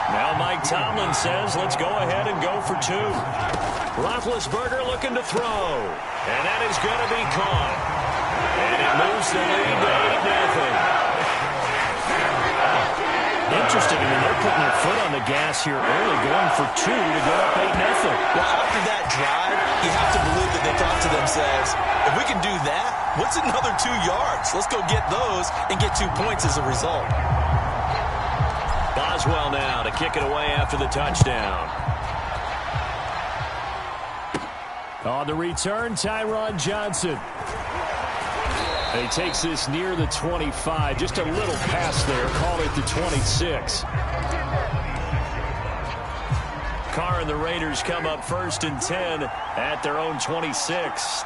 Now Mike Tomlin says, let's go ahead and go for two. Roethlisberger looking to throw. And that is going to be caught. And it moves the lead to 8-0. Interesting. I mean, they're putting their foot on the gas here early, going for two to go up 8-0. Well, after that drive, you have to believe that they thought to themselves, if we can do that, what's another 2 yards? Let's go get those and get 2 points as a result. Boswell now to kick it away after the touchdown. On the return, Tyron Johnson. And he takes this near the 25. Just a little pass there. Call it the 26. Carr and the Raiders come up 1st and 10 at their own 26.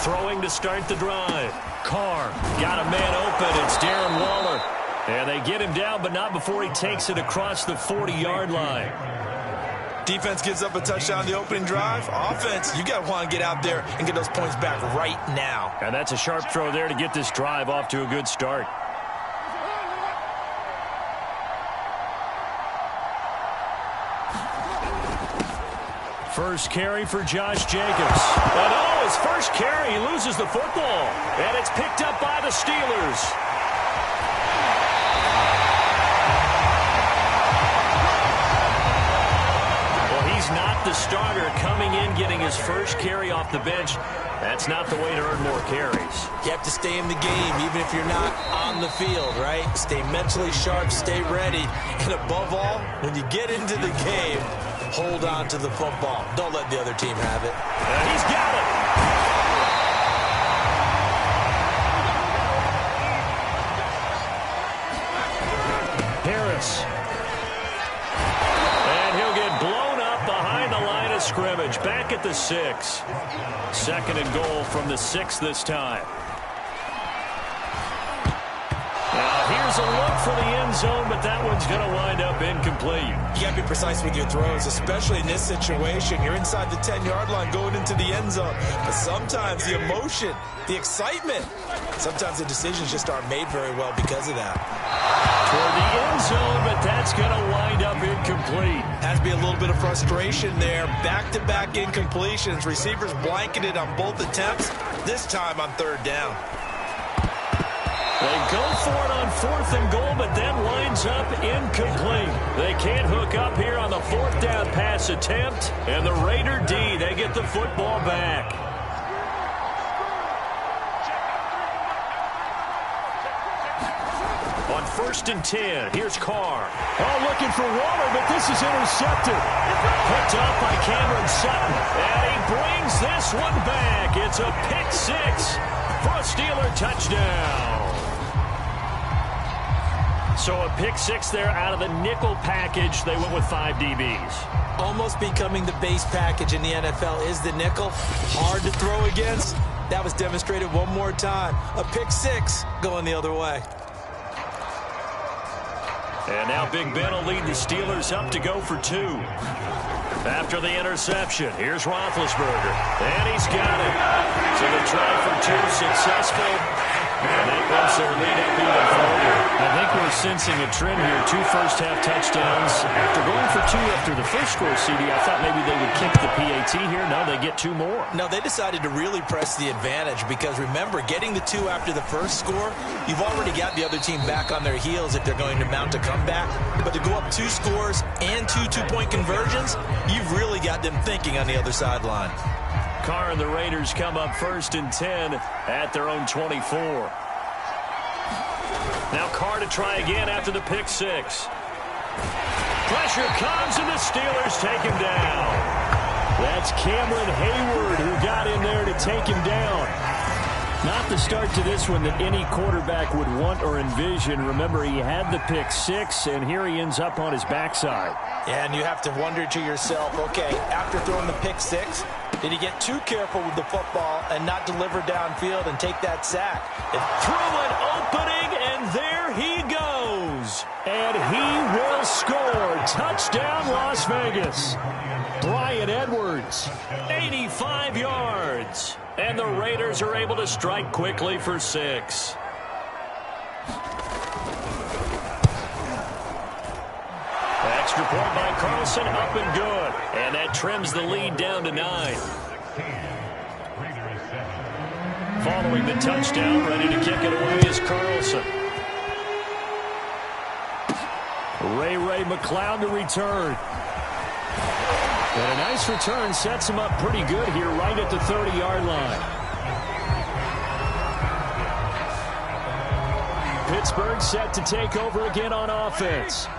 Throwing to start the drive. Carr got a man open. It's Darren Waller. And they get him down, but not before he takes it across the 40-yard line. Defense gives up a touchdown on the opening drive. Offense, you got to want to get out there and get those points back right now. And that's a sharp throw there to get this drive off to a good start. First carry for Josh Jacobs. And oh, his first carry, he loses the football. And it's picked up by the Steelers. Not the starter coming in, getting his first carry off the bench. That's not the way to earn more carries. You have to stay in the game, even if you're not on the field, right? Stay mentally sharp, stay ready, and above all, when you get into the game, hold on to the football. Don't let the other team have it. And he's got it. Harris. Scrimmage back at the 6. 2nd and goal from the 6 this time. Now here's a look for the end zone, but that one's going to wind up incomplete. You got to be precise with your throws, especially in this situation. You're inside the 10-yard line going into the end zone. But sometimes the emotion, the excitement, sometimes the decisions just aren't made very well because of that. Toward the end zone, but that's going to wind up incomplete. Has to be a little bit of frustration there. Back-to-back incompletions. Receivers blanketed on both attempts, this time on 3rd down. They go for it on 4th and goal, but then winds up incomplete. They can't hook up here on the 4th down pass attempt, and the Raider D, they get the football back. On 1st and 10, here's Carr. Oh, looking for Waller, but this is intercepted. Picked up by Cameron Sutton, and he brings this one back. It's a pick 6 for a Steeler touchdown. So a pick 6 there out of the nickel package. They went with 5 DBs. Almost becoming the base package in the NFL is the nickel. Hard to throw against. That was demonstrated one more time. A pick 6 going the other way. And now Big Ben will lead the Steelers up to go for 2. After the interception, here's Roethlisberger. And he's got it. So the try for 2 successful. And they bumps their lead up even further. I think we're sensing a trend here. 2 first-half touchdowns. After going for 2 after the first score, CD, I thought maybe they would kick the PAT here. No, they get 2 more. No, they decided to really press the advantage because, remember, getting the 2 after the first score, you've already got the other team back on their heels if they're going to mount a comeback. But to go up 2 scores and 2 two-point conversions, you've really got them thinking on the other sideline. Carr and the Raiders come up 1st and 10 at their own 24. Now Carr to try again after the pick 6. Pressure comes and the Steelers take him down. That's Cameron Hayward who got in there to take him down. Not the start to this one that any quarterback would want or envision. Remember, he had the pick 6, and here he ends up on his backside. Yeah, and you have to wonder to yourself, okay, after throwing the pick 6, did he get too careful with the football and not deliver downfield and take that sack? It threw an opening, and there he goes. And he will score. Touchdown, Las Vegas. Bryan Edwards, 85 yards. And the Raiders are able to strike quickly for 6. Extra point by Carlson, up and good. And that trims the lead down to 9. Following the touchdown, ready to kick it away is Carlson. Ray McLeod to return. And a nice return sets him up pretty good here right at the 30-yard line. Pittsburgh set to take over again on offense.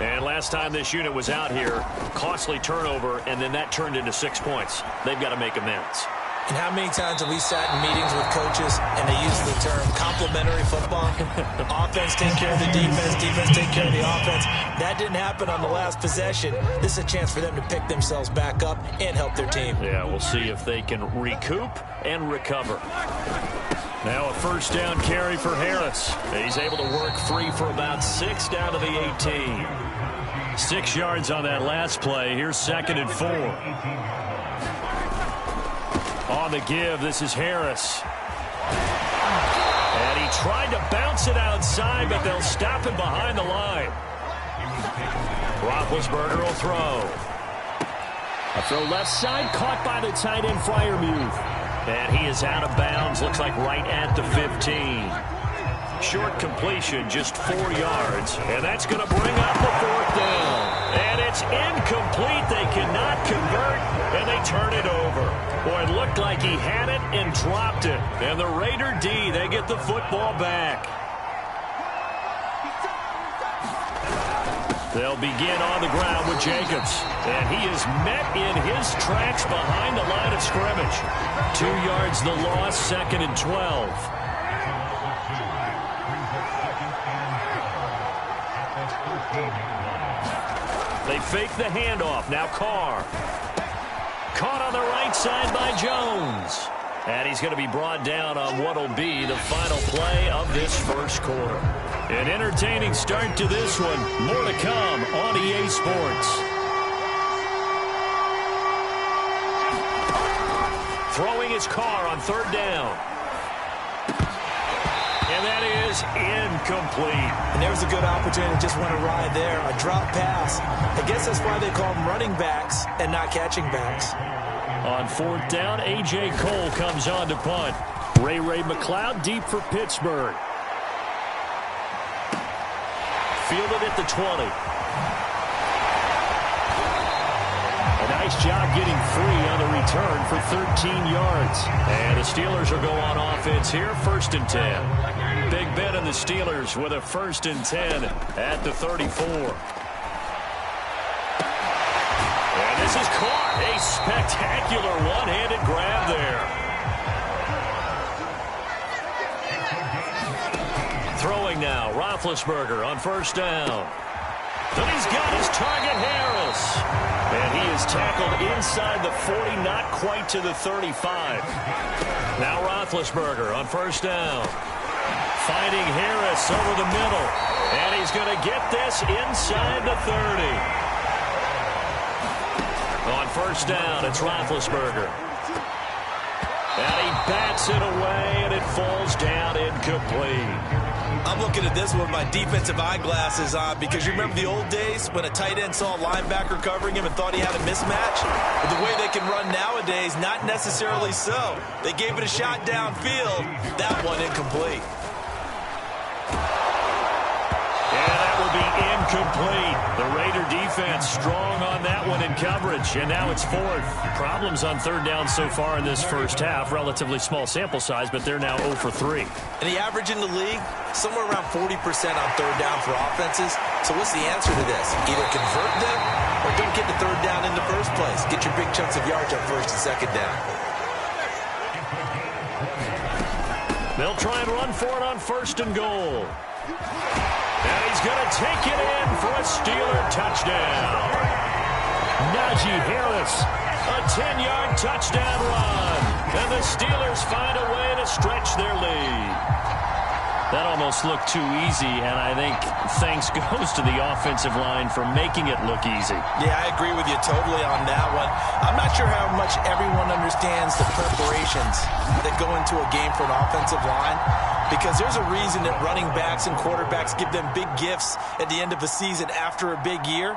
And last time this unit was out here, costly turnover, and then that turned into 6 points. They've got to make amends. And how many times have we sat in meetings with coaches and they use the term complementary football? Offense take care of the defense, defense take care of the offense. That didn't happen on the last possession. This is a chance for them to pick themselves back up and help their team. Yeah, we'll see if they can recoup and recover. Now a first down carry for Harris. He's able to work free for about 6 down to the 18. 6 yards on that last play. Here's 2nd and 4. On the give, this is Harris. And he tried to bounce it outside, but they'll stop him behind the line. Roethlisberger will throw. A throw left side, caught by the tight end Freiermuth. And he is out of bounds, looks like right at the 15. Short completion, just 4 yards. And that's going to bring up the 4th down. And it's incomplete. They cannot convert, and they turn it over. Boy, it looked like he had it and dropped it. And the Raider D, they get the football back. They'll begin on the ground with Jacobs. And he is met in his tracks behind the line of scrimmage. 2 yards the loss, 2nd and 12. They fake the handoff. Now Carr. Caught on the right side by Jones. And he's going to be brought down on what will be the final play of this first quarter. An entertaining start to this one. More to come on EA Sports. Throwing his Carr on 3rd down. And that is incomplete. And there's a good opportunity to just want to ride there. A drop pass. I guess that's why they call them running backs and not catching backs. On 4th down, A.J. Cole comes on to punt. Ray McLeod deep for Pittsburgh. Fielded at the 20. A nice job getting free on the return for 13 yards. And the Steelers will go on offense here, 1st and 10. Big Ben and the Steelers with a 1st and 10 at the 34. And this is caught. A spectacular one-handed grab there. Throwing now, Roethlisberger on 1st down. Then he's got his target, Harris. And he is tackled inside the 40, not quite to the 35. Now Roethlisberger on 1st down. Finding Harris over the middle. And he's going to get this inside the 30. On 1st down, it's Roethlisberger. And he bats it away, and it falls down incomplete. I'm looking at this with my defensive eyeglasses on because you remember the old days when a tight end saw a linebacker covering him and thought he had a mismatch? But the way they can run nowadays, not necessarily so. They gave it a shot downfield. That one incomplete. And that will be incomplete. The Raider defense strong on that one in coverage. And now it's 4th. Problems on 3rd down so far in this first half. Relatively small sample size, but they're now 0 for 3. And the average in the league, somewhere around 40% on 3rd down for offenses. So what's the answer to this? Either convert them or don't get the 3rd down in the first place. Get your big chunks of yards on 1st and 2nd down. They'll try and run for it on 1st and goal. And he's going to take it in for a Steeler touchdown. Najee Harris, a 10-yard touchdown run. And the Steelers find a way to stretch their lead. That almost looked too easy, and I think thanks goes to the offensive line for making it look easy. Yeah, I agree with you totally on that one. I'm not sure how much everyone understands the preparations that go into a game for an offensive line, because there's a reason that running backs and quarterbacks give them big gifts at the end of the season after a big year.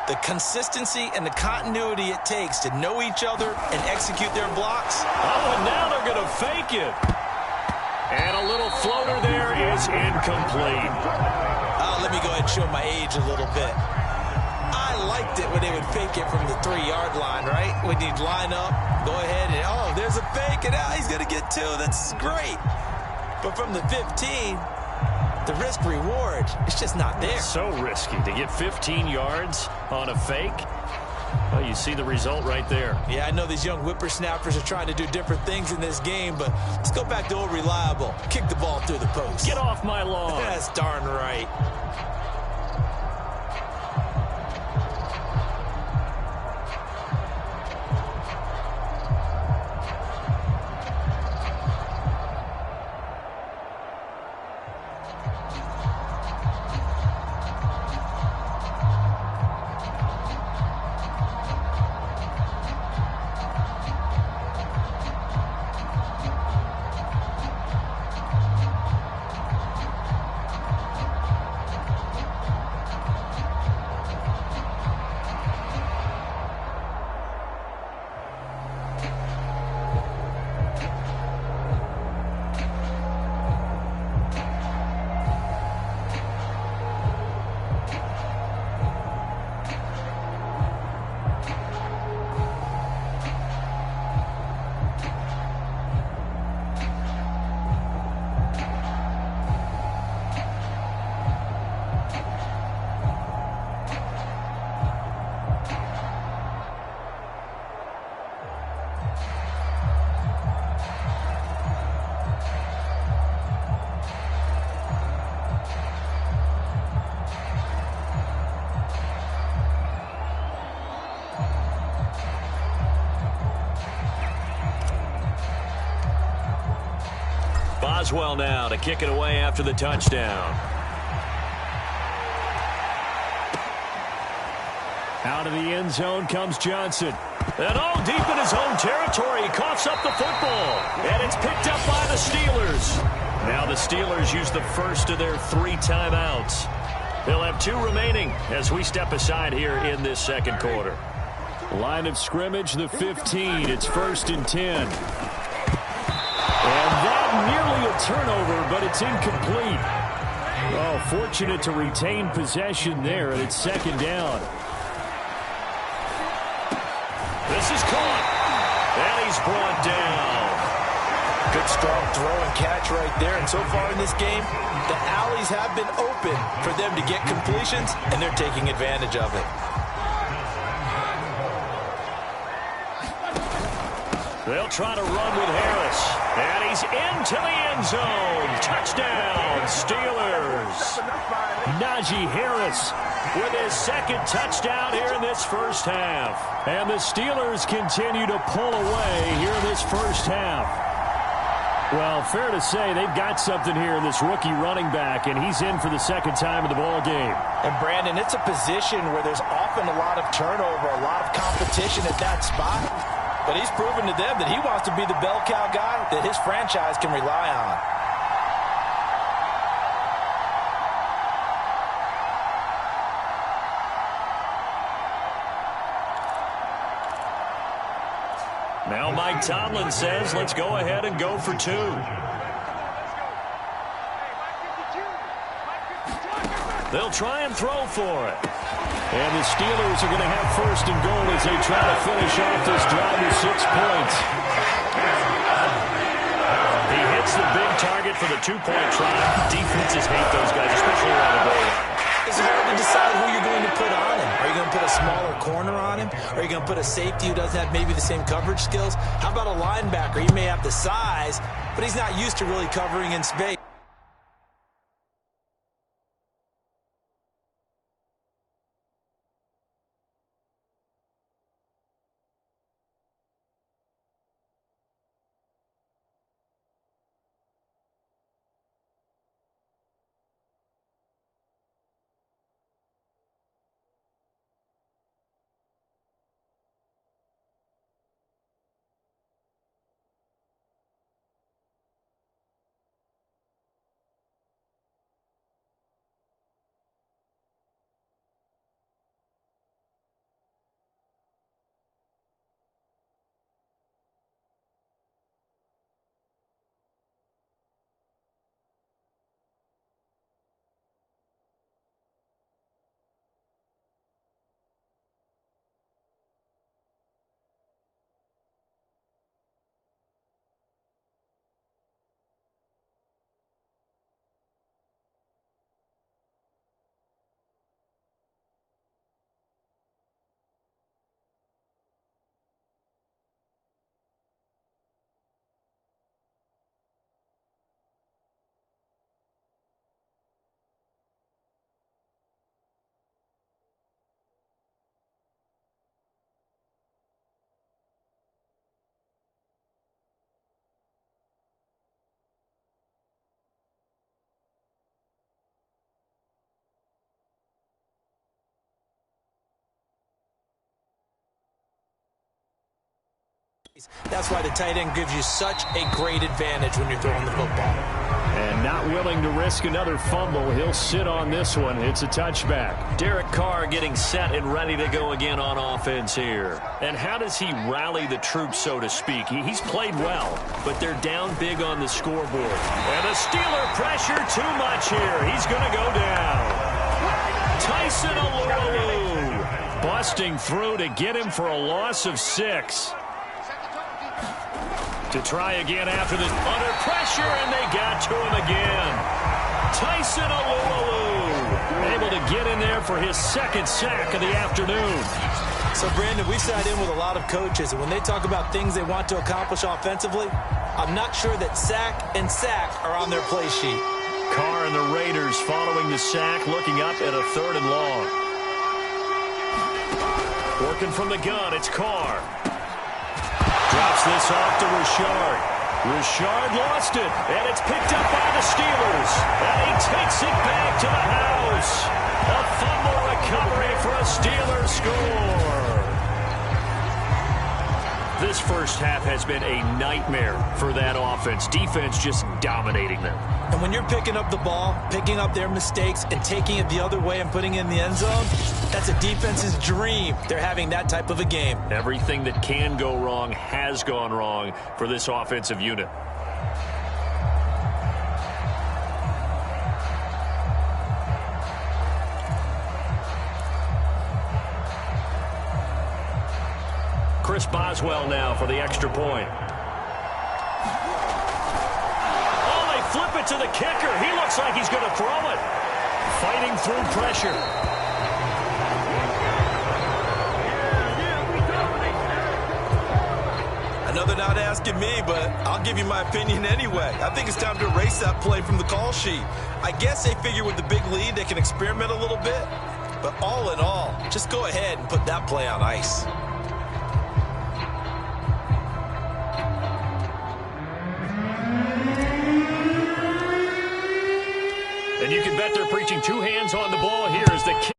The consistency and the continuity it takes to know each other and execute their blocks. Oh, and now they're going to fake it. And a little floater there is incomplete. Let me go ahead and show my age a little bit. I liked it when they would fake it from the 3-yard line, right? When you'd line up, go ahead and, oh, there's a fake, and now he's going to get 2. That's great. But from the 15, the risk-reward, it's just not there. So risky to get 15 yards on a fake. Well, you see the result right there. Yeah, I know these young whippersnappers are trying to do different things in this game, but let's go back to old reliable. Kick the ball through the post. Get off my lawn. That's darn right. Boswell now to kick it away after the touchdown. Out of the end zone comes Johnson. And all deep in his own territory, he coughs up the football. And it's picked up by the Steelers. Now the Steelers use the first of their 3 timeouts. They'll have 2 remaining as we step aside here in this second quarter. Line of scrimmage, the 15. It's 1st and 10. And that nearly a turnover, but it's incomplete. Oh, fortunate to retain possession there, and it's 2nd down. This is caught, and he's brought down. Good strong throw and catch right there. And so far in this game, the alleys have been open for them to get completions, and they're taking advantage of it. They'll try to run with Harris. And he's into the end zone. Touchdown, Steelers. Najee Harris with his 2nd touchdown here in this first half. And the Steelers continue to pull away here in this first half. Well, fair to say they've got something here in this rookie running back, and he's in for the 2nd time of the ball game. And, Brandon, it's a position where there's often a lot of turnover, a lot of competition at that spot. But he's proven to them that he wants to be the bell cow guy that his franchise can rely on. Now Mike Tomlin says, let's go ahead and go for 2. They'll try and throw for it. And the Steelers are going to have 1st and goal as they try to finish off this drive with 6 points. He hits the big target for the 2-point try. Defenses hate those guys, especially around the goal line. It's hard to decide who you're going to put on him. Are you going to put a smaller corner on him? Are you going to put a safety who doesn't have maybe the same coverage skills? How about a linebacker? He may have the size, but he's not used to really covering in space. That's why the tight end gives you such a great advantage when you're throwing the football. And not willing to risk another fumble. He'll sit on this one. It's a touchback. Derek Carr getting set and ready to go again on offense here. And how does he rally the troops, so to speak? He's played well, but they're down big on the scoreboard. And the Steeler pressure too much here. He's going to go down. Tyson Alualu busting through to get him for a loss of 6. To try again after this, under pressure, and they got to him again. Tyson Alualu able to get in there for his second sack of the afternoon. So, Brandon, we sat in with a lot of coaches, and when they talk about things they want to accomplish offensively, I'm not sure that sack and sack are on their play sheet. Carr and the Raiders following the sack, looking up at a 3rd and long. Working from the gun, it's Carr. Drops this off to Richard. Richard lost it, and it's picked up by the Steelers. And he takes it back to the house. A fumble recovery for a Steelers score. This first half has been a nightmare for that offense. Defense just dominating them. And when you're picking up the ball, picking up their mistakes, and taking it the other way and putting it in the end zone, that's a defense's dream. They're having that type of a game. Everything that can go wrong has gone wrong for this offensive unit. Chris Boswell now for the extra point. Oh, they flip it to the kicker. He looks like he's going to throw it. Fighting through pressure. I know they're not asking me, but I'll give you my opinion anyway. I think it's time to erase that play from the call sheet. I guess they figure with the big lead they can experiment a little bit. But all in all, just go ahead and put that play on ice. And you can bet they're preaching 2 hands on the ball here as the kick.